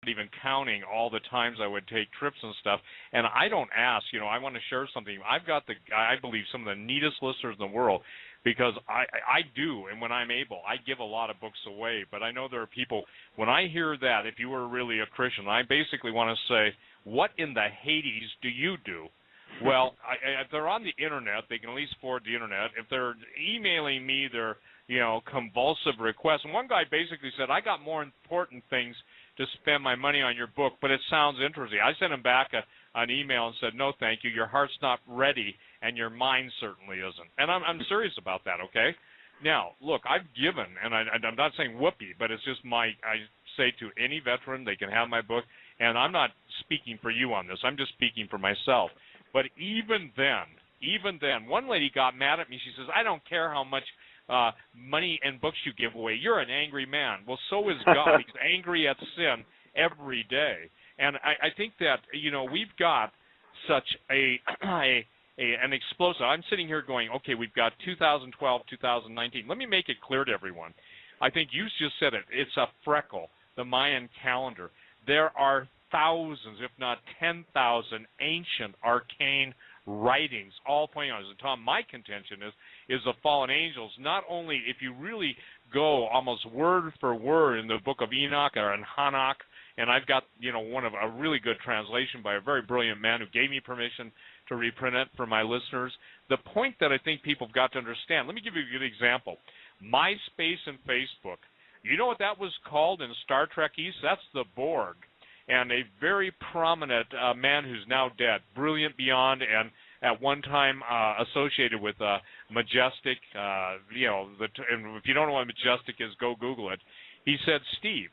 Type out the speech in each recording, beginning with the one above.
even counting all the times I would take trips and stuff. And I don't ask, I want to share something. I've got I believe, some of the neatest listeners in the world, because I do, and when I'm able, I give a lot of books away. But I know there are people, when I hear that, if you were really a Christian, I basically want to say, what in the Hades do you do? Well, if they're on the Internet, they can at least forward the Internet. If they're emailing me their, convulsive requests, and one guy basically said, I got more important things to spend my money on your book, but it sounds interesting. I sent him back an email and said, no, thank you. Your heart's not ready, and your mind certainly isn't. And I'm serious about that, okay? Now, look, I've given, and I'm not saying whoopee, but it's just I say to any veteran, they can have my book, and I'm not speaking for you on this. I'm just speaking for myself. But even then, one lady got mad at me. She says, I don't care how much money and books you give away. You're an angry man. Well, so is God. He's angry at sin every day. And I think that, we've got such an explosive. I'm sitting here going, okay, we've got 2012, 2019. Let me make it clear to everyone. I think you just said it. It's a freckle, the Mayan calendar. There are thousands, if not 10,000, ancient arcane writings, all pointing out. And Tom, my contention is the fallen angels. Not only, if you really go almost word for word in the book of Enoch or in Hanok, and I've got one of a really good translation by a very brilliant man who gave me permission to reprint it for my listeners. The point that I think people have got to understand. Let me give you a good example. MySpace and Facebook. You know what that was called in Star Trek East? That's the Borg. And a very prominent man who's now dead, brilliant beyond, and at one time associated with Majestic. And if you don't know what Majestic is, go Google it. He said, Steve,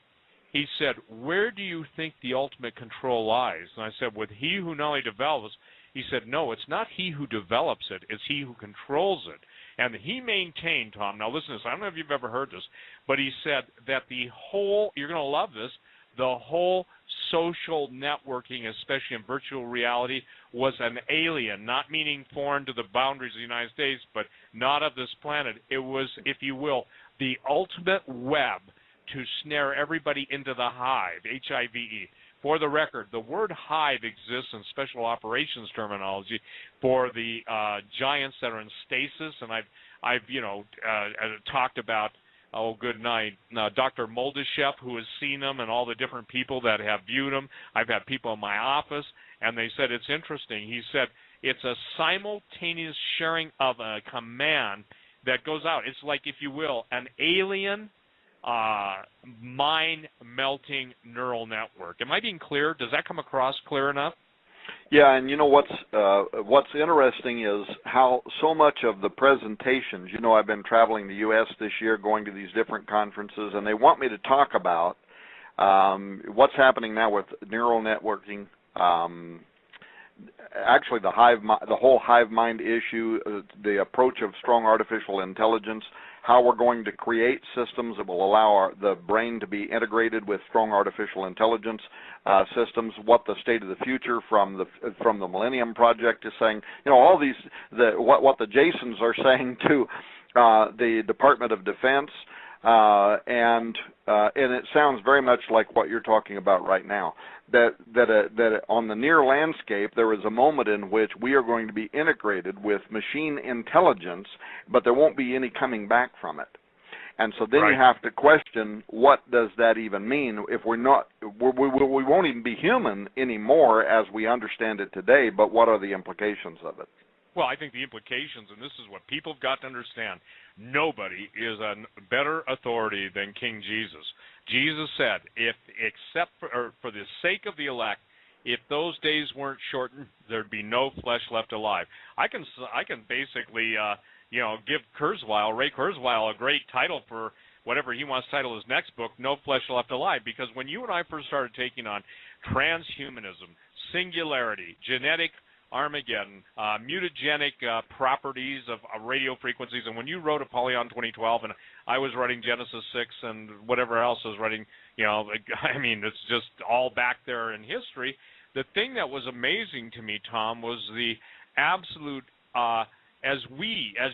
where do you think the ultimate control lies? And I said, with he who not only develops. He said, no, it's not he who develops it, it's he who controls it. And he maintained, Tom, now listen to this, I don't know if you've ever heard this, but he said that the whole, you're going to love this, the whole social networking, especially in virtual reality, was an alien, not meaning foreign to the boundaries of the United States, but not of this planet. It was, if you will, the ultimate web to snare everybody into the hive, H-I-V-E. For the record, the word hive exists in special operations terminology for the giants that are in stasis, and I've talked about, good night, Dr. Moldeshev, who has seen them, and all the different people that have viewed them. I've had people in my office, and they said it's interesting. He said it's a simultaneous sharing of a command that goes out. It's like, if you will, an alien mind-melting neural network. Am I being clear? Does that come across clear enough? Yeah, and what's interesting is how so much of the presentations, I've been traveling the U.S. this year, going to these different conferences, and they want me to talk about what's happening now with neural networking, actually the whole hive mind issue, the approach of strong artificial intelligence, how we're going to create systems that will allow the brain to be integrated with strong artificial intelligence systems, what the state of the future from the Millennium Project is saying, all these, what the Jasons are saying to the Department of Defense, and it sounds very much like what you're talking about right now. That on the near landscape, there is a moment in which we are going to be integrated with machine intelligence, but there won't be any coming back from it. And so then you have to question, what does that even mean? If we won't even be human anymore as we understand it today, but what are the implications of it? Well, I think the implications, and this is what people have got to understand, nobody is a better authority than King Jesus. Jesus said, except for the sake of the elect, if those days weren't shortened, there'd be no flesh left alive. I can basically, give Ray Kurzweil, a great title for whatever he wants to title his next book, No Flesh Left Alive, because when you and I first started taking on transhumanism, singularity, genetic Armageddon, mutagenic properties of radio frequencies, and when you wrote Apollyon 2012, and I was writing Genesis 6 and whatever else I was writing, it's just all back there in history. The thing that was amazing to me, Tom, was the absolute, as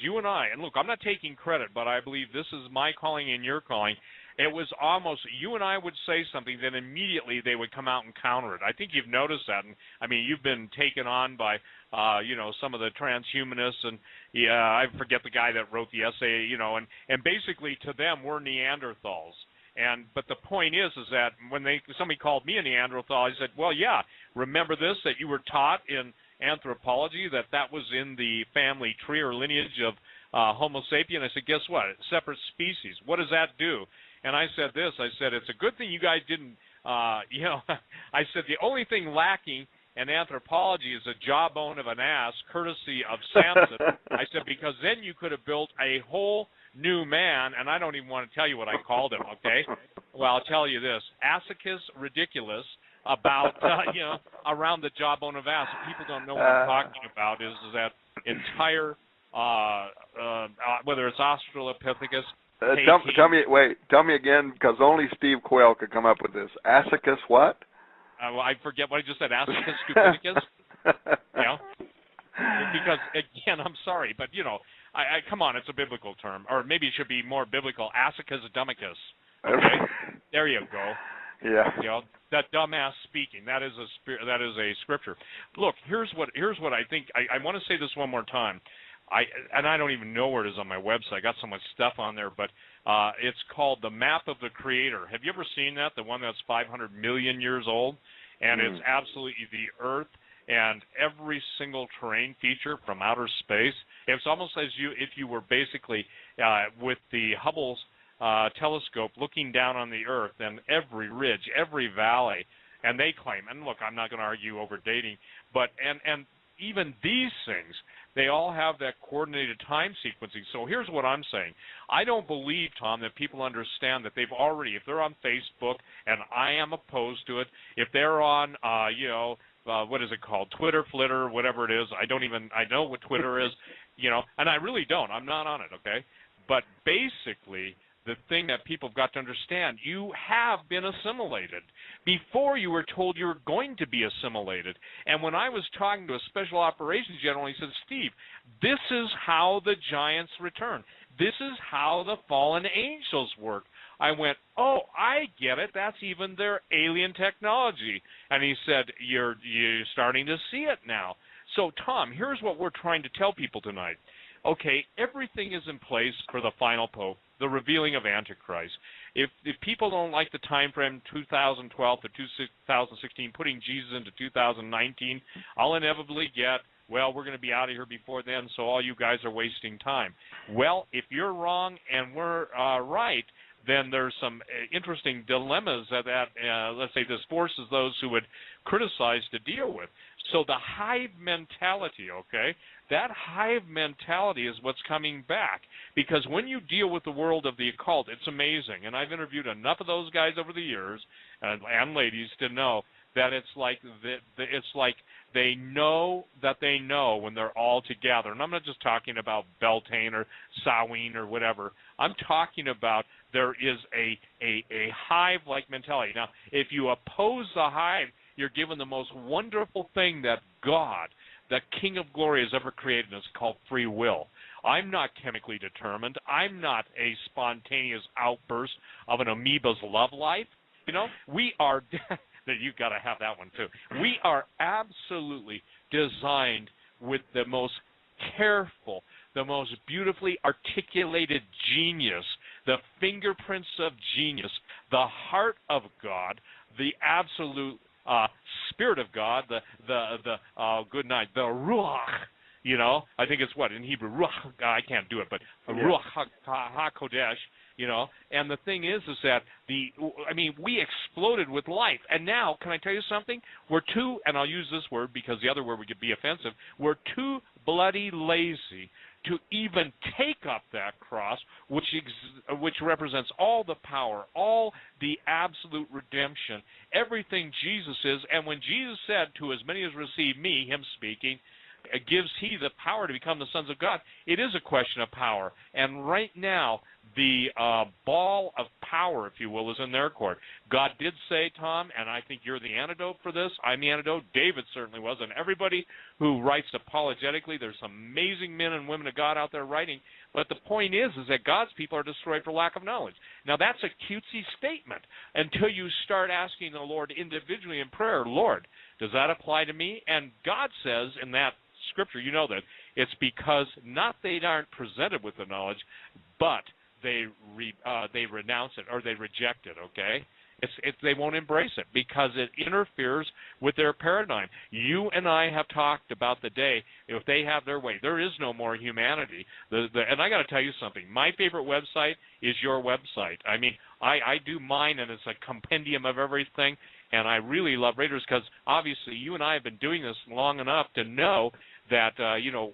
you and I, and look, I'm not taking credit, but I believe this is my calling and your calling, It was almost, you and I would say something, then immediately they would come out and counter it. I think you've noticed that. And I mean, you've been taken on by, some of the transhumanists, and I forget the guy that wrote the essay, and basically to them, we're Neanderthals. But the point is that when somebody called me a Neanderthal, I said, well, yeah, remember this, that you were taught in anthropology that was in the family tree or lineage of Homo sapien. I said, guess what? Separate species. What does that do? And I said this. I said, it's a good thing you guys didn't, I said the only thing lacking in anthropology is a jawbone of an ass, courtesy of Samson. I said, because then you could have built a whole new man, and I don't even want to tell you what I called him, okay? Well, I'll tell you this. Assicus ridiculous about, around the jawbone of ass. If people don't know what I'm talking about is that entire, whether it's Australopithecus, tell me again, because only Steve Quayle could come up with this. Assicus what? Well, I forget what I just said. Assicus stupidicus. Because again, I'm sorry, but I come on, it's a biblical term, or maybe it should be more biblical. Assicus dumicus. Okay, there you go. Yeah. That dumbass speaking. That is a scripture. Look, here's what I think. I want to say this one more time. I don't even know where it is on my website. I got so much stuff on there, but it's called The Map of the Creator. Have you ever seen that? The one that's 500 million years old, and it's absolutely the Earth and every single terrain feature from outer space. It's almost as if you were basically with the Hubble's telescope looking down on the Earth and every ridge, every valley, and they claim. And look, I'm not going to argue over dating, but and even these things, they all have that coordinated time sequencing. So here's what I'm saying. I don't believe, Tom, that people understand that they've already, if they're on Facebook, and I am opposed to it, if they're on, what is it called, Twitter, Flitter, whatever it is, I know what Twitter is, and I really don't. I'm not on it, okay? But basically, the thing that people have got to understand, you have been assimilated. Before you were told you were going to be assimilated. And when I was talking to a special operations general, he said, Steve, this is how the giants return. This is how the fallen angels work. I went, oh, I get it. That's even their alien technology. And he said, you're starting to see it now. So, Tom, here's what we're trying to tell people tonight. Okay, everything is in place for the final pope, the revealing of Antichrist. If people don't like the time frame 2012 to 2016, putting Jesus into 2019, I'll inevitably get, well, we're going to be out of here before then, so all you guys are wasting time. Well, if you're wrong and we're right, then there's some interesting dilemmas that let's say, this forces those who would criticize to deal with. So the hive mentality, okay, that hive mentality is what's coming back. Because when you deal with the world of the occult, it's amazing. And I've interviewed enough of those guys over the years, and ladies, to know that it's like they know that they know when they're all together. And I'm not just talking about Beltane or Samhain or whatever. I'm talking about there is a hive-like mentality. Now, if you oppose the hive, you're given the most wonderful thing that God, the King of Glory, has ever created, and it's called free will. I'm not chemically determined. I'm not a spontaneous outburst of an amoeba's love life. We are, you've got to have that one too. We are absolutely designed with the most careful, the most beautifully articulated genius, the fingerprints of genius, the heart of God, the absolute Spirit of God, the good night, the Ruach, I think it's what in Hebrew, Ruach, I can't do it, but Ruach HaKodesh, and the thing is that we exploded with life, and now, can I tell you something? We're too, and I'll use this word because the other word would be offensive, we're too bloody lazy to even take up that cross, which represents all the power, all the absolute redemption, everything Jesus is. And when Jesus said, to as many as receive me, him speaking, gives he the power to become the sons of God, it is a question of power. And right now, the ball of power, if you will, is in their court. God did say, Tom, and I think you're the antidote for this. I'm the antidote. David certainly was. And everybody who writes apologetically, there's some amazing men and women of God out there writing. But the point is that God's people are destroyed for lack of knowledge. Now, that's a cutesy statement until you start asking the Lord individually in prayer, Lord, does that apply to me? And God says in that scripture, you know that, it's because not they aren't presented with the knowledge, but they renounce it or they reject it, okay? They won't embrace it because it interferes with their paradigm. You and I have talked about the day, if they have their way, there is no more humanity. And I got to tell you something. My favorite website is your website. I mean, I do mine, and it's a compendium of everything, and I really love Raiders because obviously you and I have been doing this long enough to know that,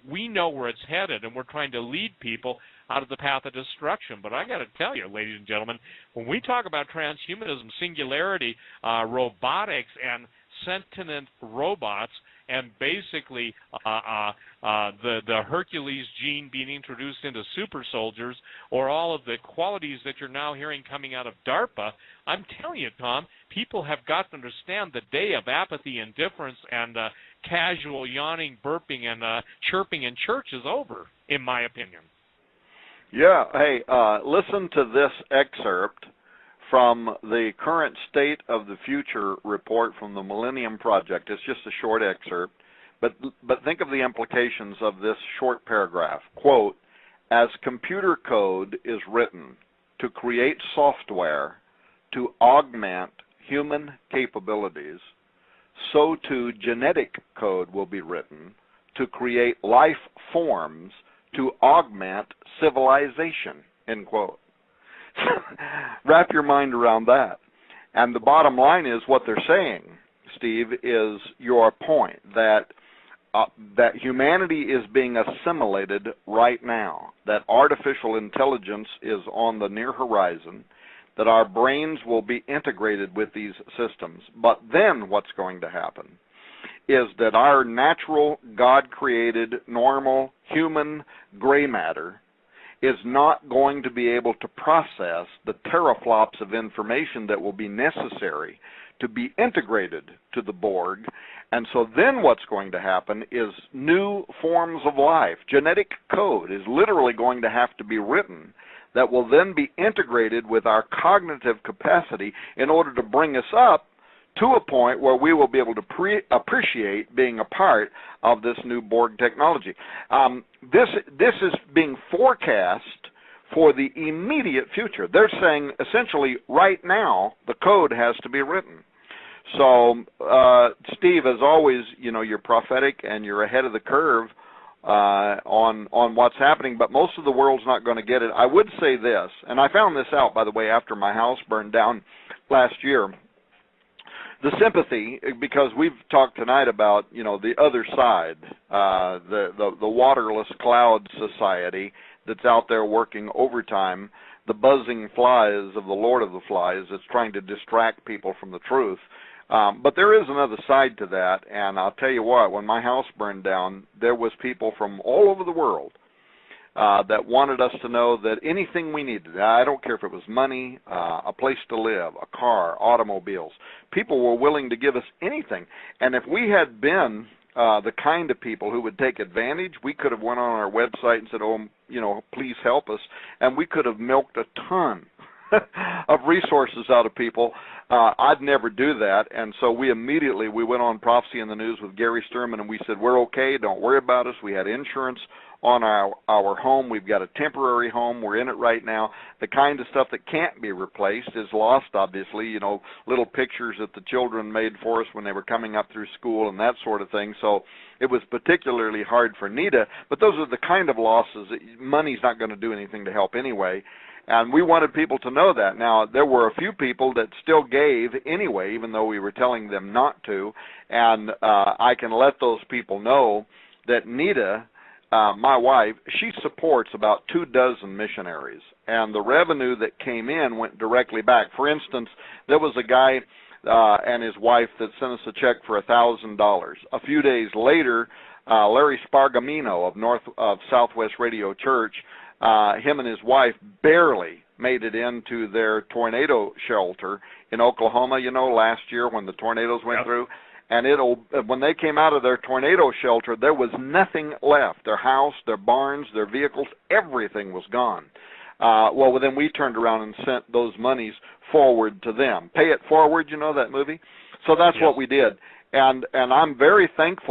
we know where it's headed, and we're trying to lead people out of the path of destruction. But I got to tell you, ladies and gentlemen, when we talk about transhumanism, singularity, robotics, and sentient robots, and basically the Hercules gene being introduced into super soldiers, or all of the qualities that you're now hearing coming out of DARPA, I'm telling you, Tom, people have got to understand the day of apathy, indifference, and casual yawning, burping, and chirping in church is over, in my opinion. Yeah, hey, listen to this excerpt from the Current State of the Future report from the Millennium Project. It's just a short excerpt, but think of the implications of this short paragraph. Quote, as computer code is written to create software to augment human capabilities, so too genetic code will be written to create life forms to augment civilization, end quote. Wrap your mind around that. And the bottom line is what they're saying, Steve, is your point, that humanity is being assimilated right now, that artificial intelligence is on the near horizon, that our brains will be integrated with these systems. But then what's going to happen is that our natural, God-created, normal, human gray matter is not going to be able to process the teraflops of information that will be necessary to be integrated to the Borg. And so then what's going to happen is new forms of life, genetic code is literally going to have to be written that will then be integrated with our cognitive capacity in order to bring us up to a point where we will be able to appreciate being a part of this new Borg technology. This is being forecast for the immediate future. They're saying essentially right now the code has to be written. So, Steve, as always, you're prophetic and you're ahead of the curve on what's happening, but most of the world's not going to get it. I would say this, and I found this out, by the way, after my house burned down last year. The sympathy, because we've talked tonight about, the other side, the waterless cloud society that's out there working overtime, the buzzing flies of the Lord of the Flies that's trying to distract people from the truth. But there is another side to that, and I'll tell you what, when my house burned down, there was people from all over the world that wanted us to know that anything we needed, I don't care if it was money, a place to live, a car, automobiles, people were willing to give us anything. And if we had been the kind of people who would take advantage, we could have went on our website and said, please help us, and we could have milked a ton of resources out of people. I'd never do that, and so we went on Prophecy in the News with Gary Sturman, and we said, we're okay, don't worry about us. We had insurance on our home. We've got a temporary home. We're in it right now. The kind of stuff that can't be replaced is lost, obviously, little pictures that the children made for us when they were coming up through school and that sort of thing. So it was particularly hard for Nita, but those are the kind of losses that money's not going to do anything to help anyway. And we wanted people to know that. Now, there were a few people that still gave anyway, even though we were telling them not to. And I can let those people know that Nita, my wife, she supports about 24 missionaries. And the revenue that came in went directly back. For instance, there was a guy and his wife that sent us a check for $1,000. A few days later, Larry Spargamino of Southwest Radio Church him and his wife barely made it into their tornado shelter in Oklahoma, you know, last year when the tornadoes went through. And when they came out of their tornado shelter, there was nothing left. Their house, their barns, their vehicles, everything was gone. Well, then we turned around and sent those monies forward to them. Pay it forward, you know that movie? So that's what we did. And I'm very thankful